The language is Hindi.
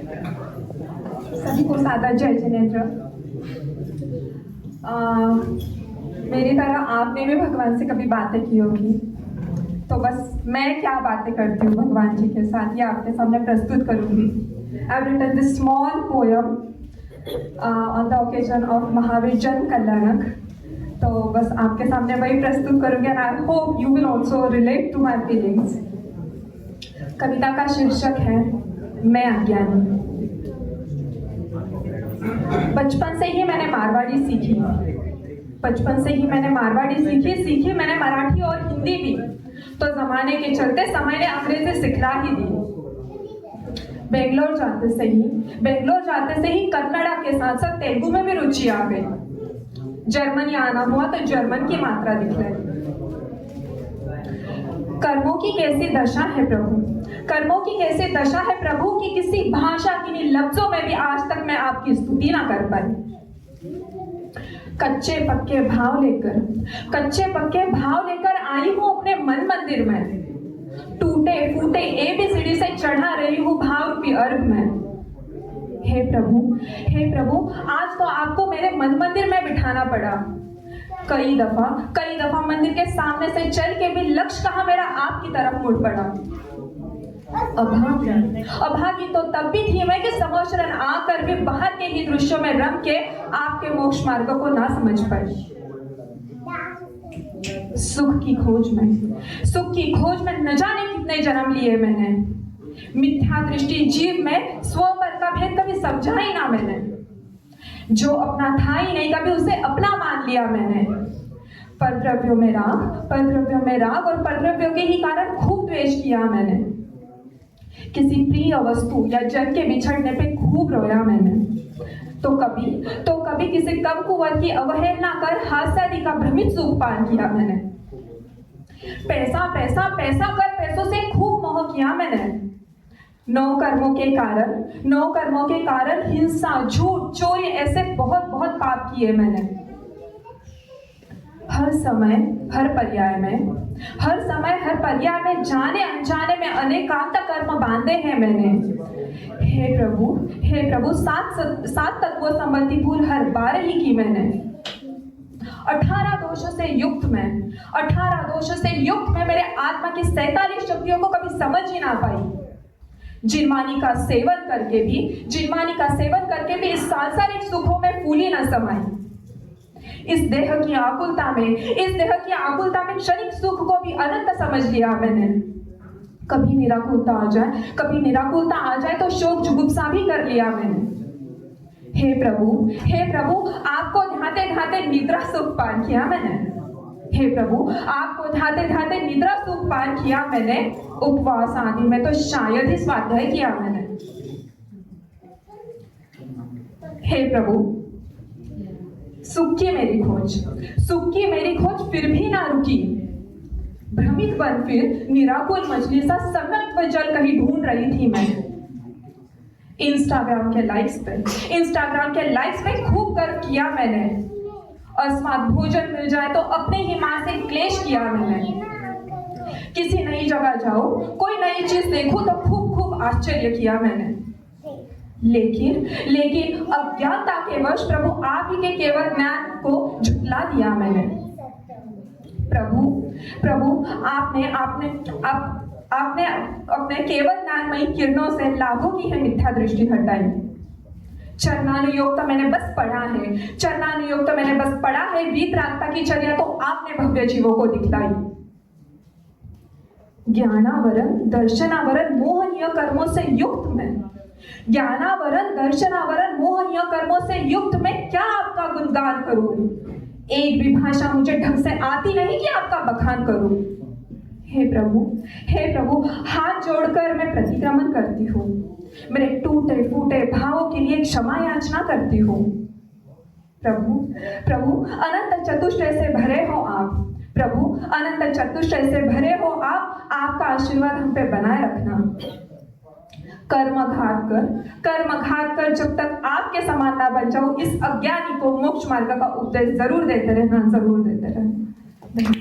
सभी को सादर जय जिनेंद्र। मेरी तरह आपने भी भगवान से कभी बातें की होगी, तो बस मैं क्या बातें करती हूँ भगवान जी के साथ ये आपके सामने प्रस्तुत करूँगी। I have written this small poem on the occasion of Mahavir Jan Kalyanak. तो बस आपके सामने वही प्रस्तुत करूँगी and I hope you will also relate to my feelings. कविता का शीर्षक है मैं अज्ञानी। बचपन से ही मैंने मारवाड़ी सीखी। बचपन से ही मैंने मारवाड़ी सीखी मैंने मराठी और हिंदी भी, तो जमाने के चलते समय ने अंग्रेजी सिखला ही दी। बेंगलोर जाते से ही कन्नड़ा के साथ साथ तेलुगु में भी रुचि आ गई। जर्मनी आना हुआ तो जर्मन की मात्रा दिखलाई। कर्मों की कैसी दशा है प्रभु, कर्मों की कैसी दशा है प्रभु कि किसी भाषा की लफ्जों में भी आज तक मैं आपकी स्तुति ना कर पाई। कच्चे पक्के भाव लेकर आई हूँ अपने मन मंदिर में। टूटे फूटे ABCD से चढ़ा रही हूँ भाव रूपी अर्घ में। हे प्रभु आज तो आपको मेरे मन मंदिर में बिठाना पड़ा। कई दफा मंदिर के सामने से चल के भी लक्ष्य कहाँ मेरा आपकी तरफ मुड़ पड़ा। अभागी तो तब भी थी मैं कि समोशरण आकर भी बाहर के ही दृश्यों में रंग के आपके मोक्ष मार्ग को ना समझ पाई। सुख की खोज में न जाने कितने जन्म लिए मैंने। मिथ्या दृष्टि जीव में स्व पर का भेद कभी समझा ही ना मैंने। जो अपना था ही नहीं कभी उसे अपना मान लिया मैंने। परद्रव्यों में राग और परद्रव्यों के ही कारण खूब द्वेष किया मैंने। किसी प्रिय वस्तु या जन के बिछड़ने पे खूब रोया मैंने। तो कभी किसी कम कुंवर की अवहेलना कर हास्यादि का भ्रमित सुख पान किया मैंने। पैसा कर पैसों से खूब मोह किया मैंने। नौ कर्मों के कारण हिंसा, झूठ, चोरी ऐसे बहुत पाप किए मैंने। हर समय हर पर्याय में जाने अनजाने में अनेकांत कर्म बांधे हैं मैंने। हे प्रभु सात तत्वों संबंधी भूल हर बार ही की मैंने। 18 दोषों से युक्त में मेरे आत्मा की 47 शक्तियों को कभी समझ ही ना पाई। जिनमानी का सेवन करके भी इस सांसारिक सुखों में फूली न समाई। इस देह की आकुलता में क्षणिक सुख को भी अनंत समझ लिया मैंने। कभी निराकुलता आ जाए तो शोक जुगुप्सा भी कर लिया मैंने। हे प्रभु आपको ध्याते निद्रा सुख पान किया मैंने। हे प्रभु आपको ध्याते निद्रा सुख पान किया मैंने। उपवास आदि में तो शायद ही स्वाध्याय किया मैंने। हे प्रभु सुख की मेरी खोज फिर भी ना रुकी। भ्रमित बन फिर निराकुल मछली सा समत्व जल कहीं ढूंढ रही थी मैं। इंस्टाग्राम के लाइक्स पे खूब गर्व किया मैंने। अस्मात् भोजन मिल जाए तो अपने ही मां से क्लेश किया मैंने। किसी नई जगह जाओ, कोई नई चीज देखूं तो खूब आश्चर्य किया मैंने। लेकिन अज्ञानता के वश प्रभु आप ही के केवल ज्ञान को झुठला दिया मैंने। प्रभु आपने अपने केवल ज्ञानमयी किरणों से लाभों की है मिथ्या दृष्टि हटाई। चरणानुयोग तो मैंने बस पढ़ा है वीतरागता की चर्या तो आपने भव्य जीवों को दिखलाई। ज्ञानावरण दर्शनावरण मोहनीय कर्मों से युक्त मैं क्या आपका गुणगान करूं। एक भी भाषा मुझे ढंग से आती नहीं कि आपका बखान करूं। हे प्रभु हाथ जोड़कर मैं प्रतिक्रमण करती हूँ। मेरे टूटे फूटे भावों के लिए क्षमा याचना करती हूँ। प्रभु अनंत चतुष्टय से भरे हो आप। आपका आशीर्वाद हम पे बनाए रखना। कर्मघात कर जब तक आपके समान ना बन जाऊं, इस अज्ञानी को मोक्ष मार्ग का उपदेश जरूर देते रहना।